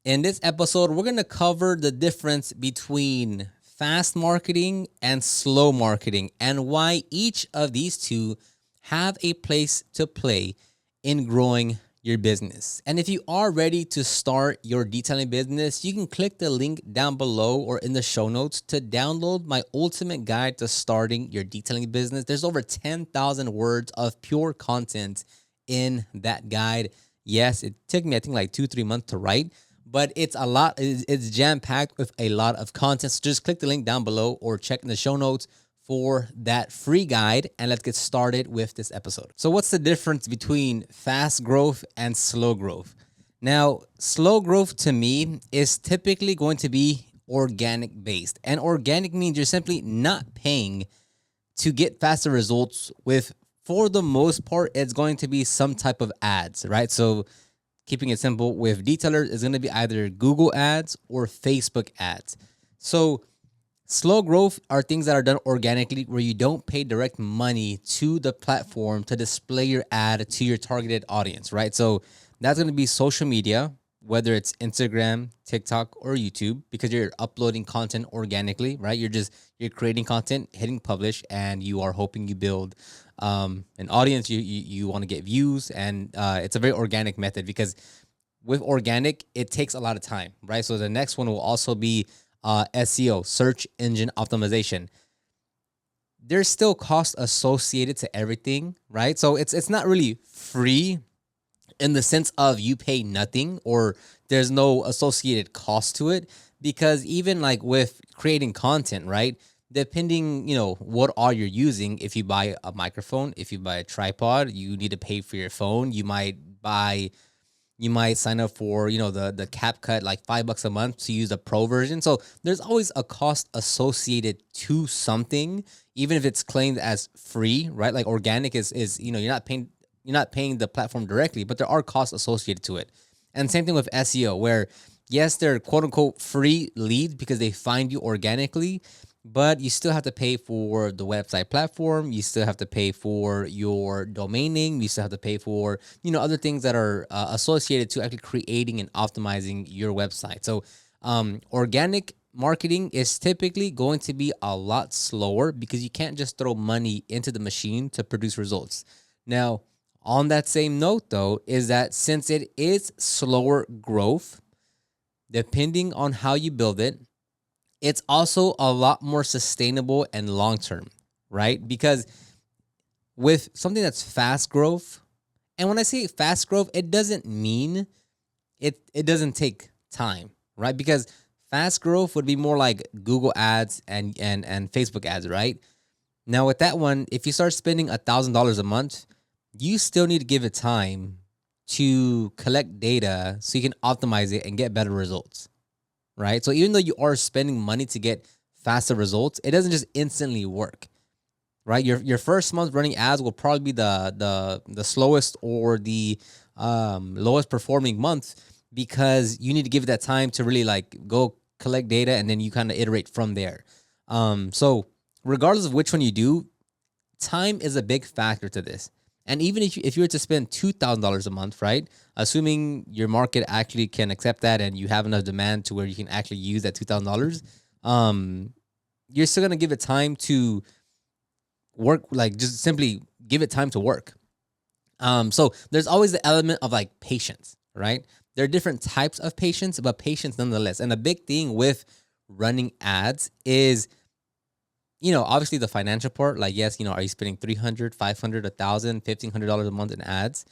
In this episode, we're going to cover the difference between fast marketing and slow marketing and why each of these two have a place to play in growing your business. And if you are ready to start your detailing business, you can click the link down below or in the show notes to download my ultimate guide to starting your detailing business. There's over 10,000 words of pure content in that guide. Yes, it took me, I think, like 2, 3 months to write, but it's a lot. It's jam packed with a lot of content. So just click the link down below or check in the show notes for that free guide. And let's get started with this episode. So, what's the difference between fast growth and slow growth? Now, slow growth to me is typically going to be organic based. And organic means you're simply not paying to get faster results with, for the most part, it's going to be some type of ads, right? So keeping it simple with detailers is going to be either Google ads or Facebook ads. So slow growth are things that are done organically where you don't pay direct money to the platform to display your ad to your targeted audience, right? So that's going to be social media, whether it's Instagram, TikTok, or YouTube, because you're uploading content organically, right? You're creating content, hitting publish, and you are hoping you build an audience. You want to get views, and it's a very organic method because with organic, it takes a lot of time, right? So the next one will also be SEO, search engine optimization. There's still cost associated to everything, right? So it's not really free in the sense of you pay nothing or there's no associated cost to it, because even like with creating content, right? Depending, what all you're using, if you buy a microphone, if you buy a tripod, you need to pay for your phone. You might sign up for, the CapCut, like $5 a month to use the pro version. So there's always a cost associated to something, even if it's claimed as free, right? Like organic is you're not paying the platform directly, but there are costs associated to it. And same thing with SEO, where yes, they're quote unquote free leads because they find you organically, but you still have to pay for the website platform. You still have to pay for your domain name. You still have to pay for, other things that are associated to actually creating and optimizing your website. So, organic marketing is typically going to be a lot slower because you can't just throw money into the machine to produce results. Now, on that same note, though, is that since it is slower growth, depending on how you build it, it's also a lot more sustainable and long term, right? Because with something that's fast growth, and when I say fast growth, it doesn't mean it doesn't take time, right? Because fast growth would be more like Google ads and Facebook ads, right? Now with that one, if you start spending $1,000 a month, you still need to give it time to collect data so you can optimize it and get better results, right? So even though you are spending money to get faster results, it doesn't just instantly work, right? Your first month running ads will probably be the slowest or the lowest performing month because you need to give it that time to really like go collect data and then you kind of iterate from there. So regardless of which one you do, time is a big factor to this. And even if you were to spend $2,000 a month, right? Assuming your market actually can accept that and you have enough demand to where you can actually use that $2,000, um, you're still gonna give it time to work. Like just simply give it time to work. So there's always the element of like patience, right? There are different types of patience, but patience nonetheless. And the big thing with running ads is obviously the financial part, like, yes, are you spending 300, 500, 1,000, $1,500 a month in ads?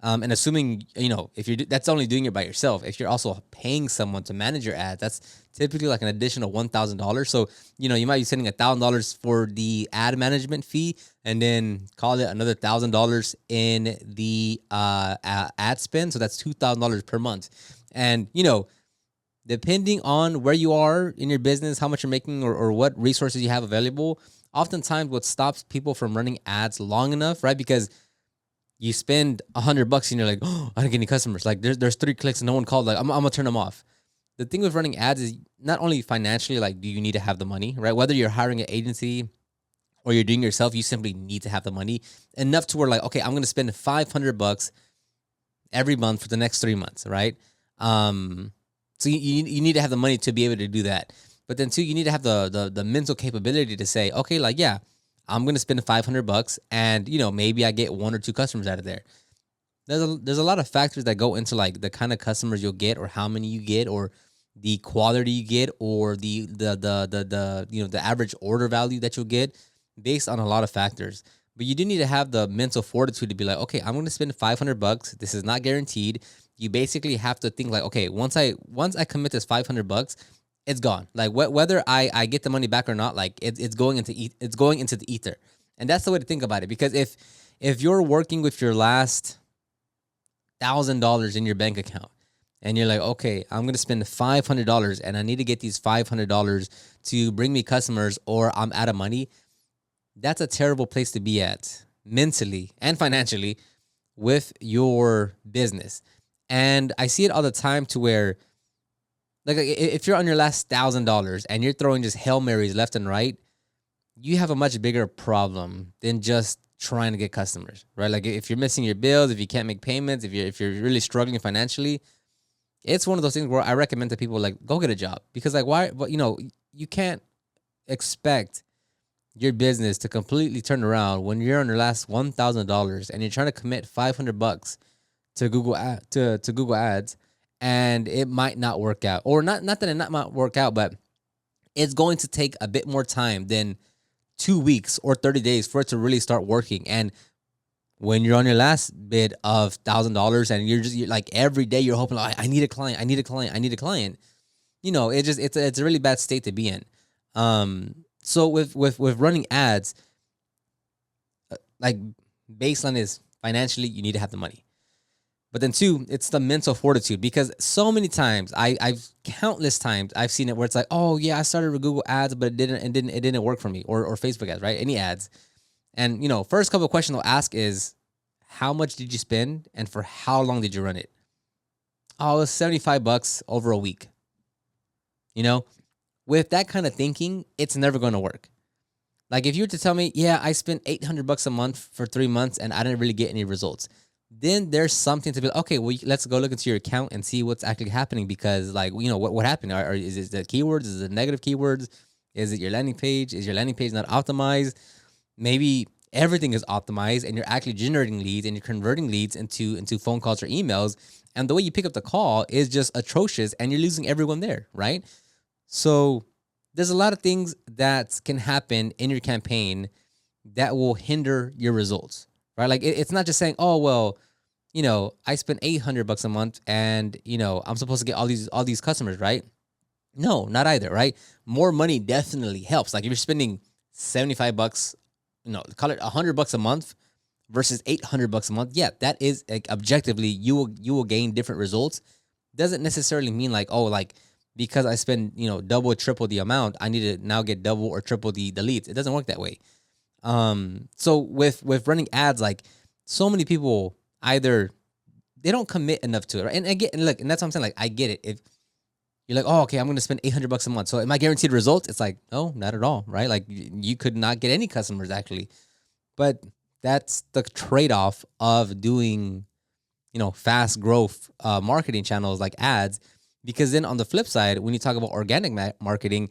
And assuming, if that's only doing it by yourself, if you're also paying someone to manage your ads, that's typically like an additional $1,000. So, you might be spending $1,000 for the ad management fee and then call it another $1,000 in the ad spend. So that's $2,000 per month. And, depending on where you are in your business, how much you're making, or what resources you have available, oftentimes what stops people from running ads long enough, right? Because you spend $100 and you're like, oh, I don't get any customers. Like there's 3 clicks and no one called. Like I'm gonna turn them off. The thing with running ads is not only financially, like, do you need to have the money, right? Whether you're hiring an agency or you're doing it yourself, you simply need to have the money enough to where like, okay, I'm gonna spend $500 every month for the next 3 months, right? Um, So you need to have the money to be able to do that. But then too, you need to have the mental capability to say, okay, like, yeah, I'm gonna spend $500, and maybe I get one or two customers out of there. There's a lot of factors that go into like the kind of customers you'll get, or how many you get, or the quality you get, or the average order value that you'll get, based on a lot of factors. But you do need to have the mental fortitude to be like, okay, I'm going to spend $500. This is not guaranteed. You basically have to think like, okay, once I commit this $500, it's gone. Like whether I get the money back or not, like it's going into it's going into the ether. And that's the way to think about it. Because if you're working with your last $1,000 in your bank account, and you're like, okay, I'm gonna spend $500, and I need to get these $500 to bring me customers, or I'm out of money. That's a terrible place to be at, mentally and financially, with your business. And I see it all the time, to where, like, if you're on your last $1,000 and you're throwing just Hail Marys left and right, you have a much bigger problem than just trying to get customers, right? Like, if you're missing your bills, if you can't make payments, if you're really struggling financially, it's one of those things where I recommend to people, like, go get a job. Because, like, why? But you can't expect your business to completely turn around when you're on your last $1,000 and you're trying to commit $500 to Google Ads, and it might not work out. Or not that it not might work out, but it's going to take a bit more time than 2 weeks or 30 days for it to really start working. And when you're on your last bid of $1,000, and you're like, every day you're hoping, like, I need a client, I need a client, I need a client. It's a really bad state to be in. So with running ads, like, baseline is, financially, you need to have the money. But then two, it's the mental fortitude. Because so many times, I've countless times I've seen it where it's like, oh yeah, I started with Google Ads, but it didn't work for me, or Facebook ads, right? Any ads. And first couple of questions they'll ask is, how much did you spend, and for how long did you run it? Oh, it was $75 over a week. With that kind of thinking, it's never going to work. Like, if you were to tell me, yeah, I spent $800 a month for 3 months and I didn't really get any results, then there's something to be like, okay, well, let's go look into your account and see what's actually happening. Because, like, what happened? Is it the keywords? Is it negative keywords? Is it your landing page? Is your landing page not optimized? Maybe everything is optimized and you're actually generating leads and you're converting leads into phone calls or emails. And the way you pick up the call is just atrocious, and you're losing everyone there, right? So there's a lot of things that can happen in your campaign that will hinder your results, right? Like, it's not just saying, oh, well, I spent $800 a month, and, I'm supposed to get all these customers, right? No, not either, right? More money definitely helps. Like, if you're spending $75, call it $100 a month versus $800 a month. Yeah, that is, like, objectively, you will gain different results. Doesn't necessarily mean like, oh, like, because I spend, double, triple the amount, I need to now get double or triple the leads. It doesn't work that way. So with running ads, like, so many people, either they don't commit enough to it, right? And again, look, and that's what I'm saying. Like, I get it. If you're like, oh, okay, I'm going to spend $800 a month, so am I guaranteed results? It's like, no, not at all, right? Like, you could not get any customers, actually. But that's the trade-off of doing, fast growth marketing channels like ads. Because then on the flip side, when you talk about organic marketing,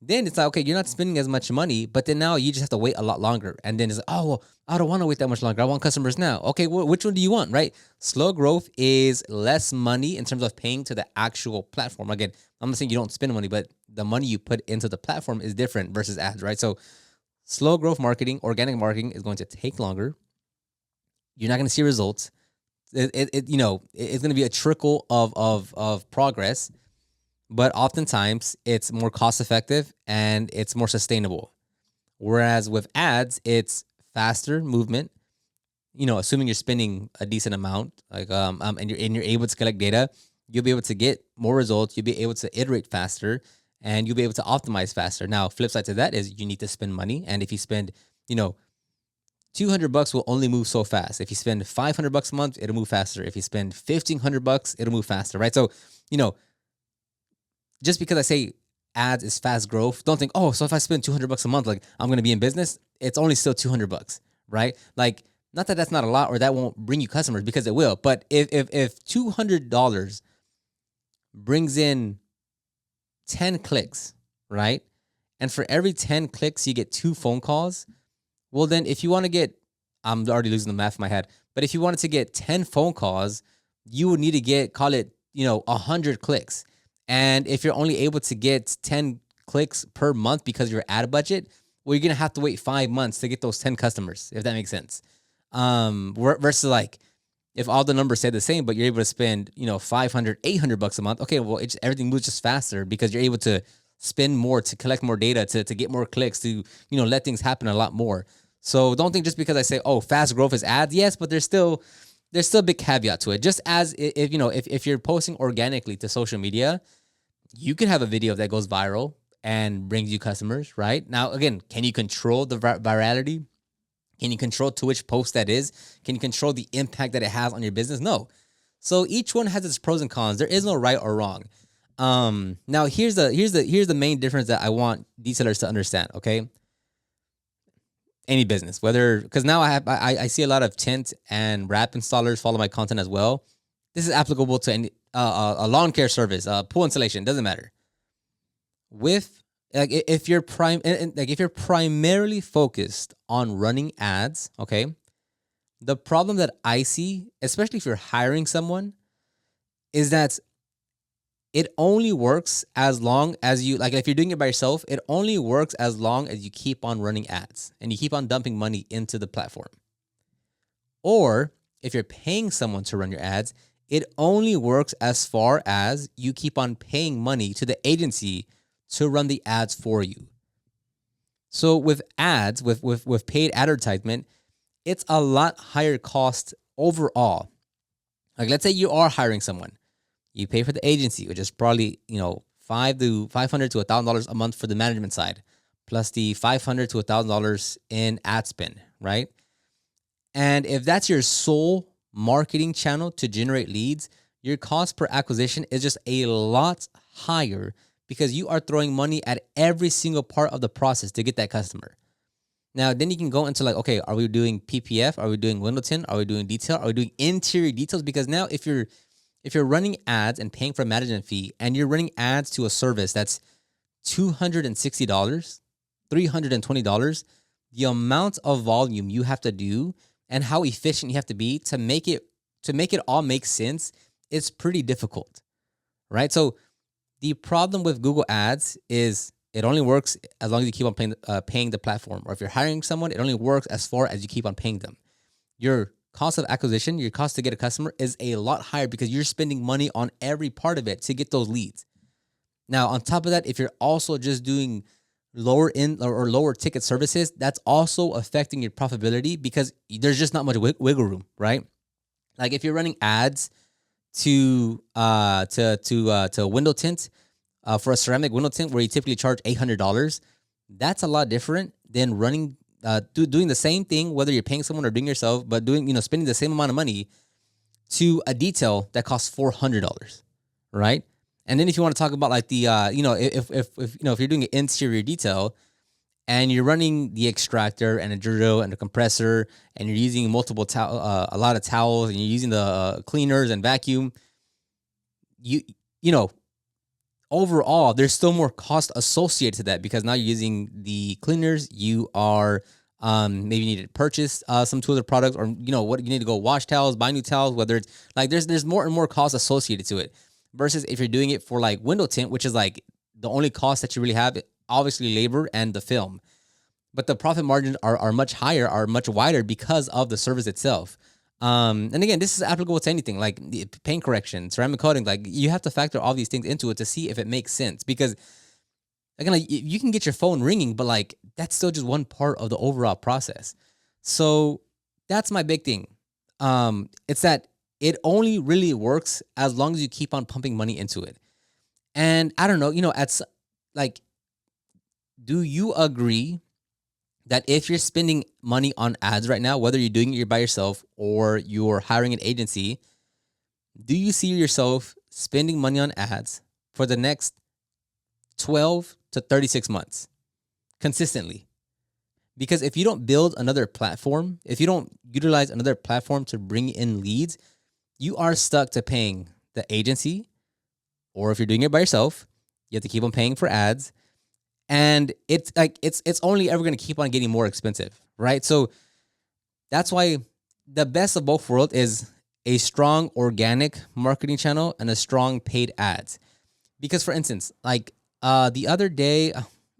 then it's like, okay, you're not spending as much money, but then now you just have to wait a lot longer. And then it's like, oh, well, I don't want to wait that much longer. I want customers now. Okay, well, which one do you want, right? Slow growth is less money in terms of paying to the actual platform. Again, I'm not saying you don't spend money, but the money you put into the platform is different versus ads, right? So slow growth marketing, organic marketing, is going to take longer. You're not going to see results. It's going to be a trickle of progress. But oftentimes it's more cost effective and it's more sustainable. Whereas with ads, it's faster movement. Assuming you're spending a decent amount, like and you're able to collect data, you'll be able to get more results. You'll be able to iterate faster, and you'll be able to optimize faster. Now, flip side to that is you need to spend money, and if you spend, $200 will only move so fast. If you spend $500 a month, it'll move faster. If you spend $1,500, it'll move faster, right? So, just because I say ads is fast growth, don't think, oh, so if I spend $200 a month, like, I'm going to be in business. It's only still $200, right? Like, not that that's not a lot or that won't bring you customers, because it will. But if $200 brings in 10 clicks, right? And for every 10 clicks, you get 2 phone calls. Well, then if you want to get, I'm already losing the math in my head, but if you wanted to get 10 phone calls, you would need to get, call it, 100 clicks. And if you're only able to get 10 clicks per month because of your ad budget, well, you're going to have to wait 5 months to get those 10 customers, if that makes sense. Versus like, if all the numbers stay the same, but you're able to spend, 500, 800 bucks a month. Okay, well, everything moves just faster because you're able to spend more to collect more data, to get more clicks, to, let things happen a lot more. So don't think just because I say, oh, fast growth is ads. Yes, but there's still a big caveat to it. Just as if you're posting organically to social media, you can have a video that goes viral and brings you customers, right? Now, again, can you control the virality? Can you control to which post that is? Can you control the impact that it has on your business? No. So each one has its pros and cons. There is no right or wrong. Now here's the main difference that I want detailers to understand. Okay, any business, whether, because now I see a lot of tint and wrap installers follow my content as well. This is applicable to any a lawn care service, pool installation, doesn't matter. With like if you're if you're primarily focused on running ads, okay, the problem that I see, especially if you're hiring someone, is that it only works as long as you, like, if you're doing it by yourself, it only works as long as you keep on running ads and you keep on dumping money into the platform. Or if you're paying someone to run your ads, it only works as far as you keep on paying money to the agency to run the ads for you. So with ads, with paid advertisement, it's a lot higher cost overall. Like, let's say you are hiring someone. You pay for the agency, which is probably, $500 to $1,000 a month for the management side, plus the $500 to $1,000 in ad spend, right? And if that's your sole marketing channel to generate leads, your cost per acquisition is just a lot higher because you are throwing money at every single part of the process to get that customer. Now, then you can go into like, okay, are we doing PPF? Are we doing window tint? Are we doing detail? Are we doing interior details? Because now if you're running ads and paying for a management fee and you're running ads to a service that's $260, $320, the amount of volume you have to do and how efficient you have to be to make it all make sense is pretty difficult, right? So the problem with Google Ads is it only works as long as you keep on paying the platform. Or if you're hiring someone, it only works as far as you keep on paying them. Your cost of acquisition, your cost to get a customer is a lot higher because you're spending money on every part of it to get those leads. Now, on top of that, if you're also just doing lower end or lower ticket services, that's also affecting your profitability because there's just not much wiggle room, right? Like if you're running ads to window tint for a ceramic window tint where you typically charge $800, that's a lot different than running doing the same thing, whether you're paying someone or doing yourself, but doing spending the same amount of money to a detail that costs $400, right? And then if you want to talk about like the if you're doing an interior detail and you're running the extractor and a drill and a compressor and you're using a lot of towels and you're using the cleaners and vacuum, overall there's still more cost associated to that because now you're using the cleaners. You are maybe you need to purchase some two other products, or what you need to go wash towels, buy new towels. Whether it's like there's more and more costs associated to it. Versus if you're doing it for like window tint, which is like the only cost that you really have, obviously labor and the film. But the profit margins are much higher, are much wider because of the service itself. And again, this is applicable to anything like paint correction, ceramic coating. Like you have to factor all these things into it to see if it makes sense. Because again, like you can get your phone ringing, but like that's still just one part of the overall process. So that's my big thing. It's that it only really works as long as you keep on pumping money into it. And I don't know, do you agree that if you're spending money on ads right now, whether you're doing it by yourself or you're hiring an agency, do you see yourself spending money on ads for the next 12 to 36 months consistently? Because if you don't build another platform, if you don't utilize another platform to bring in leads, you are stuck to paying the agency, or if you're doing it by yourself, you have to keep on paying for ads. And it's like it's only ever going to keep on getting more expensive, right? So that's why the best of both worlds is a strong organic marketing channel and a strong paid ads. Because for instance, like the other day,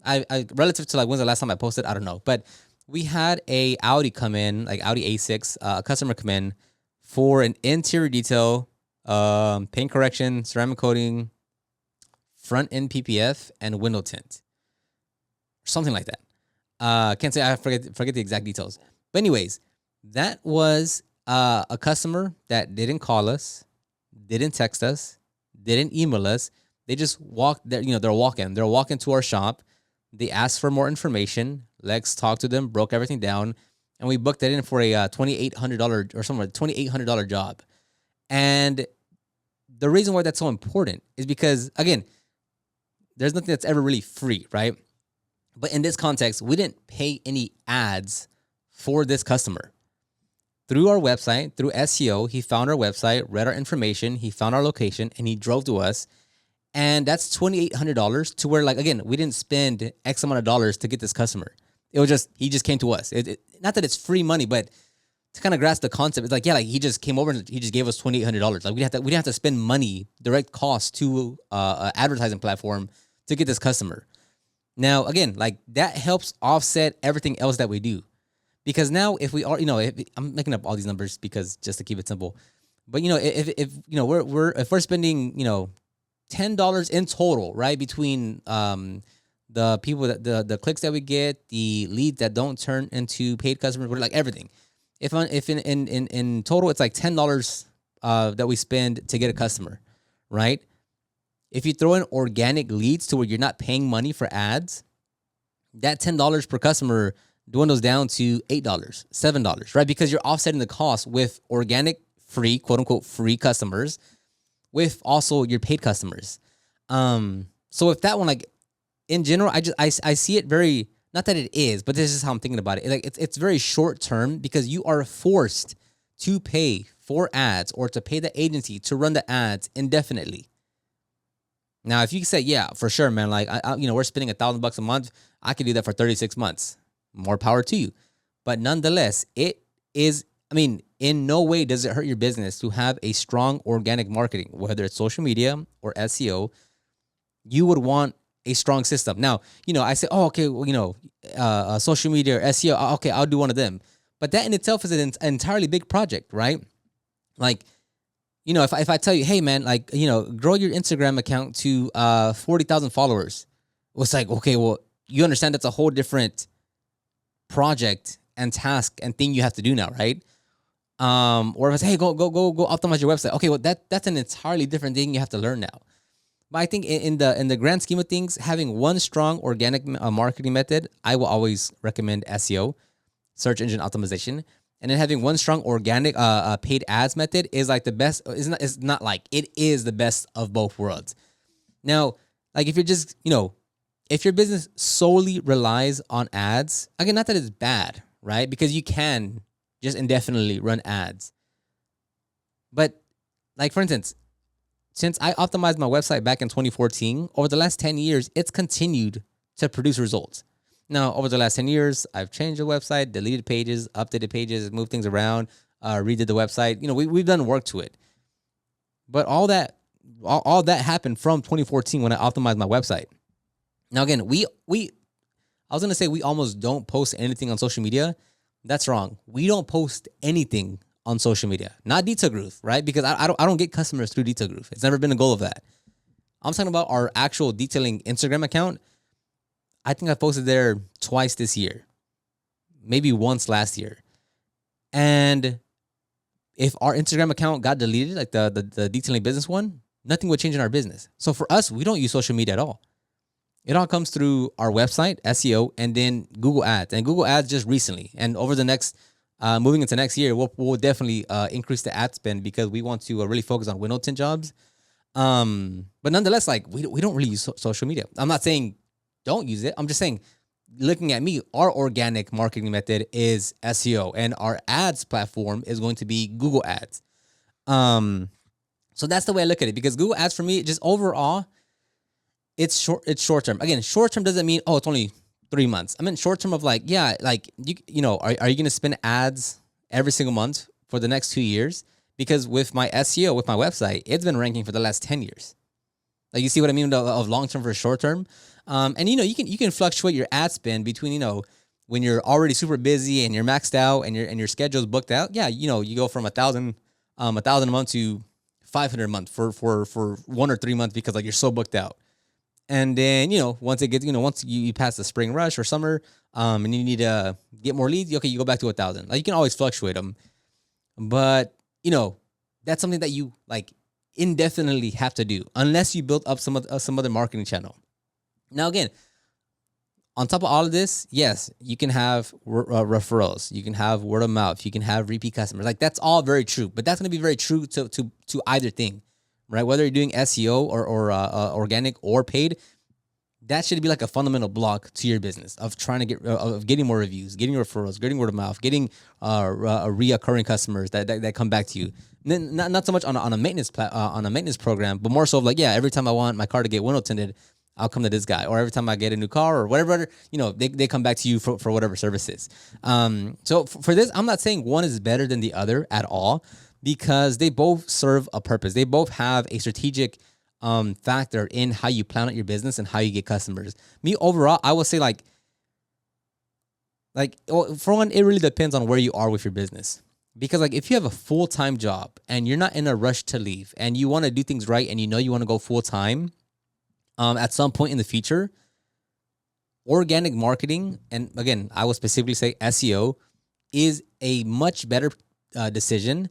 I relative to like when's the last time I posted, I don't know, but we had a Audi come in, like Audi A6, a customer come in for an interior detail, paint correction, ceramic coating, front end PPF, and window tint, something like that. Can't say, I forget the exact details. But anyways, that was a customer that didn't call us, didn't text us, didn't email us. They just walked there. They're walking to our shop. They asked for more information. Lex talked to them, broke everything down, and we booked that in for a $2,800 or somewhere $2,800 job. And the reason why that's so important is because, again, there's nothing that's ever really free, right? But in this context, we didn't pay any ads for this customer. Through our website, through SEO, he found our website, read our information, he found our location, and he drove to us. And that's $2,800 to where, like, again, we didn't spend X amount of dollars to get this customer. It was just, he just came to us. Not that it's free money, but to kind of grasp the concept, it's like, yeah, like he just came over and he just gave us $2,800. Like we didn't have to spend money, direct cost to an advertising platform to get this customer. Now, again, like that helps offset everything else that we do. Because now if we are, I'm making up all these numbers because just to keep it simple, but if we're spending, $10 in total, right? Between the people that the clicks that we get, the leads that don't turn into paid customers, like everything. If in total it's like $10 that we spend to get a customer, right? If you throw in organic leads to where you're not paying money for ads, that $10 per customer dwindles down to $8, $7, right? Because you're offsetting the cost with organic free, quote unquote, free customers with also your paid customers. So if that one, like in general, I see it very, not that it is, but this is how I'm thinking about it. Like it's very short term because you are forced to pay for ads or to pay the agency to run the ads indefinitely. Now, if you say, yeah, for sure, man, like we're spending $1,000 a month, I can do that for 36 months. More power to you. But nonetheless, it is, in no way does it hurt your business to have a strong organic marketing, whether it's social media or SEO. You would want a strong system. Now, I say, oh, okay, well, social media or SEO, okay, I'll do one of them. But that in itself is an entirely big project, right? Like, if I tell you, hey, man, like, grow your Instagram account to 40,000 followers. It's like, okay, well, you understand that's a whole different project and task and thing you have to do now, right? Or if I say, hey, go optimize your website. Okay, well, that's an entirely different thing you have to learn now. But I think in the grand scheme of things, having one strong organic marketing method, I will always recommend SEO, search engine optimization, and then having one strong organic paid ads method is like the best. It's not like it is the best of both worlds. Now, like if you're just if your business solely relies on ads, again, not that it's bad, right? Because you can just indefinitely run ads. But like for instance, since I optimized my website back in 2014, over the last 10 years, it's continued to produce results. Now, over the last 10 years, I've changed the website, deleted pages, updated pages, moved things around, redid the website. We've done work to it. But all that happened from 2014 when I optimized my website. Now, again, I was going to say we almost don't post anything on social media. That's wrong. We don't post anything on social media. Not Detail Groove, right? Because I don't get customers through Detail Groove. It's never been a goal of that. I'm talking about our actual detailing Instagram account. I think I posted there twice this year, maybe once last year. And if our Instagram account got deleted, like the detailing business one, nothing would change in our business. So for us, we don't use social media at all. It all comes through our website, SEO, and then Google Ads. And Google Ads just recently. And over the next, moving into next year, we'll definitely increase the ad spend because we want to really focus on window tint jobs. But nonetheless, like we don't really use social media. I'm not saying don't use it. I'm just saying, looking at me, our organic marketing method is SEO, and our ads platform is going to be Google Ads. So So that's the way I look at it, because Google Ads for me, just overall, it's short. It's short term. Again, short term doesn't mean, oh, it's only 3 months. I mean short term of like, yeah, like you know, are you gonna spend ads every single month for the next 2 years? Because with my SEO, with my website, it's been ranking for the last 10 years. Like, you see what I mean of long term for short term. And you know, you can fluctuate your ad spend between, you know, when you're already super busy and you're maxed out and your schedule's booked out. Yeah, you know, you go from a thousand a month to 500 a month for 1 or 3 months because like you're so booked out. And then, you know, once it gets, you know, once you pass the spring rush or summer, and you need to get more leads, okay, you go back to 1,000. Like, you can always fluctuate them, but you know, that's something that you like indefinitely have to do unless you build up some other marketing channel. Now, again, on top of all of this, yes, you can have referrals, you can have word of mouth, you can have repeat customers. Like, that's all very true, but that's going to be very true to either thing, right? Whether you're doing SEO or organic or paid, that should be like a fundamental block to your business of trying to get of getting more reviews, getting referrals, getting word of mouth, getting reoccurring customers that come back to you. And then not so much on a maintenance on a maintenance program, but more so of like, yeah, every time I want my car to get window tinted, I'll come to this guy. Or every time I get a new car or whatever, you know, they come back to you for whatever services. So for this, I'm not saying one is better than the other at all, because they both serve a purpose. They both have a strategic factor in how you plan out your business and how you get customers. Me, overall, I would say like well, for one, it really depends on where you are with your business. Because like, if you have a full-time job and you're not in a rush to leave and you want to do things right and you know you want to go full-time at some point in the future, organic marketing, and again, I would specifically say SEO, is a much better decision,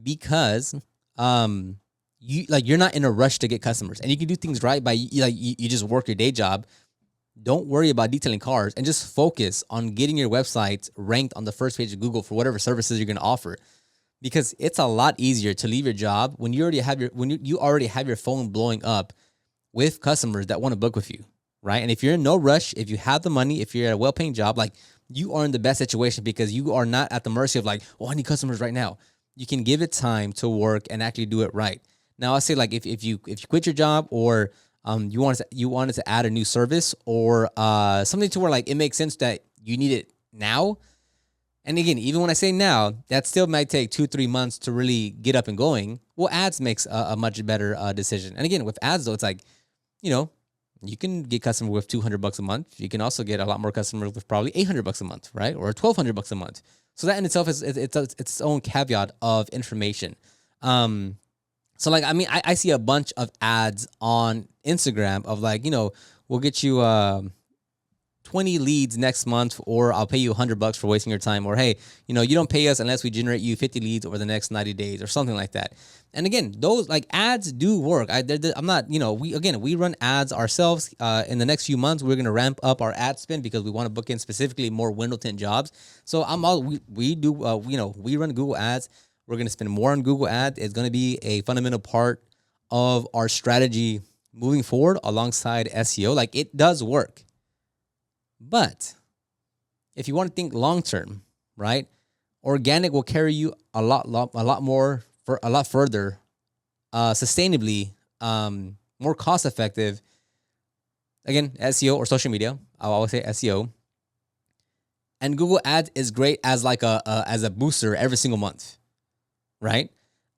because you're not in a rush to get customers, and you can do things right by you just work your day job. Don't worry about detailing cars and just focus on getting your website ranked on the first page of Google for whatever services you're going to offer. Because it's a lot easier to leave your job when you already have you already have your phone blowing up with customers that want to book with you, right? And if you're in no rush, if you have the money, if you're at a well-paying job, like, you are in the best situation, because you are not at the mercy of like, oh, I need customers right now. You can give it time to work and actually do it right. Now, I say like, if you quit your job, or you wanted to add a new service, or something to where like it makes sense that you need it now. And again, even when I say now, that still might take 2-3 months to really get up and going. Well, ads makes a much better decision. And again, with ads though, it's like, you know, you can get customers with $200 a month. You can also get a lot more customers with probably $800 a month, right? Or $1,200 a month. So that in itself is its own caveat of information. So like, I mean, I see a bunch of ads on Instagram of like, you know, we'll get you 20 leads next month, or I'll pay you $100 for wasting your time, or hey, you know, you don't pay us unless we generate you 50 leads over the next 90 days or something like that. And again, those like ads do work. I'm not, you know, we run ads ourselves. In the next few months, we're going to ramp up our ad spend because we want to book in specifically more window tint jobs. So we run Google ads. We're going to spend more on Google ads. It's going to be a fundamental part of our strategy moving forward alongside SEO. Like, it does work. But if you want to think long term, right? Organic will carry you a lot more for a lot further, sustainably, more cost effective. Again, SEO or social media. I'll always say SEO. And Google Ads is great as like as a booster every single month, right?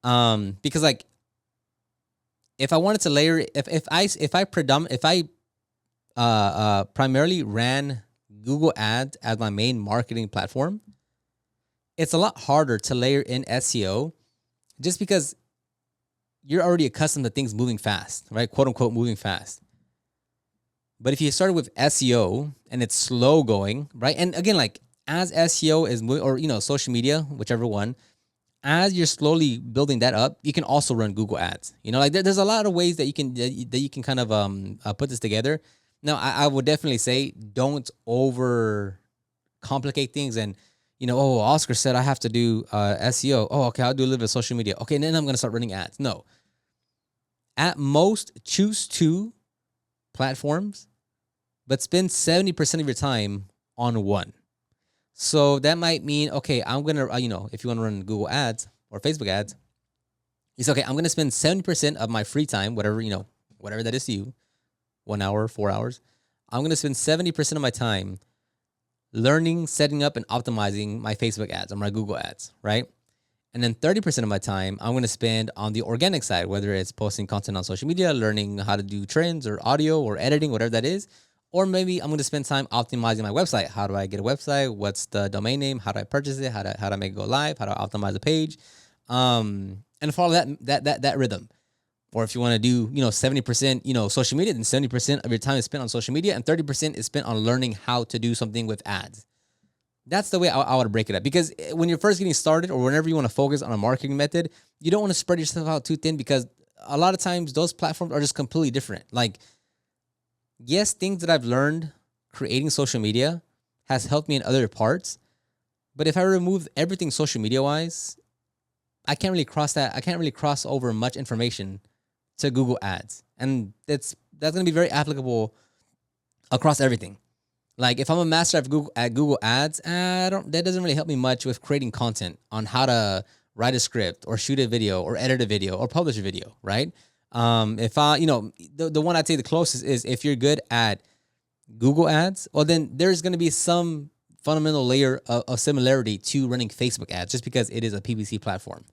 Because like, if I wanted to layer, if I primarily ran Google Ads as my main marketing platform, it's a lot harder to layer in SEO, just because you're already accustomed to things moving fast, right? Quote unquote moving fast. But if you started with SEO and it's slow going, right? And again, like, as SEO is moving, or, you know, social media, whichever one, as you're slowly building that up, you can also run Google Ads. You know, like, there's a lot of ways that you can kind of put this together. Now, I would definitely say, don't over complicate things. And, you know, oh, Oscar said I have to do SEO. Oh, okay, I'll do a little bit of social media. Okay, and then I'm going to start running ads. No. At most, choose 2 platforms, but spend 70% of your time on one. So that might mean, okay, I'm going to, you know, if you want to run Google Ads or Facebook ads, It's okay. I'm going to spend 70% of my free time, whatever, whatever that is to you, 1 hour, 4 hours. I'm going to spend 70% of my time learning, setting up, and optimizing my Facebook ads or my Google ads, right? And then 30% of my time, I'm going to spend on the organic side, whether it's posting content on social media, learning how to do trends or audio or editing, whatever that is. Or maybe I'm going to spend time optimizing my website. How do I get a website? What's the domain name? How do I purchase it? How do I make it go live? How do I optimize the page? And follow that rhythm. Or if you want to do, 70%, social media, then 70% of your time is spent on social media and 30% is spent on learning how to do something with ads. That's the way I would break it up. Because when you're first getting started or whenever you want to focus on a marketing method, you don't want to spread yourself out too thin because a lot of times those platforms are just completely different. Like, yes, things that I've learned creating social media has helped me in other parts. But if I remove everything social media wise, I can't really cross over much information to Google Ads. And that's going to be very applicable across everything. Like if I'm a master at Google Ads, that doesn't really help me much with creating content on how to write a script or shoot a video or edit a video or publish a video, right? If I, the one I'd say the closest is if you're good at Google Ads, well, then there's going to be some fundamental layer of similarity to running Facebook ads just because it is a PPC platform.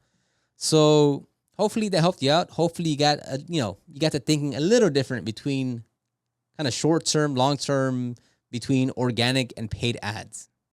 So hopefully that helped you out. Hopefully you got, you got to thinking a little different between kind of short-term, long-term, between organic and paid ads.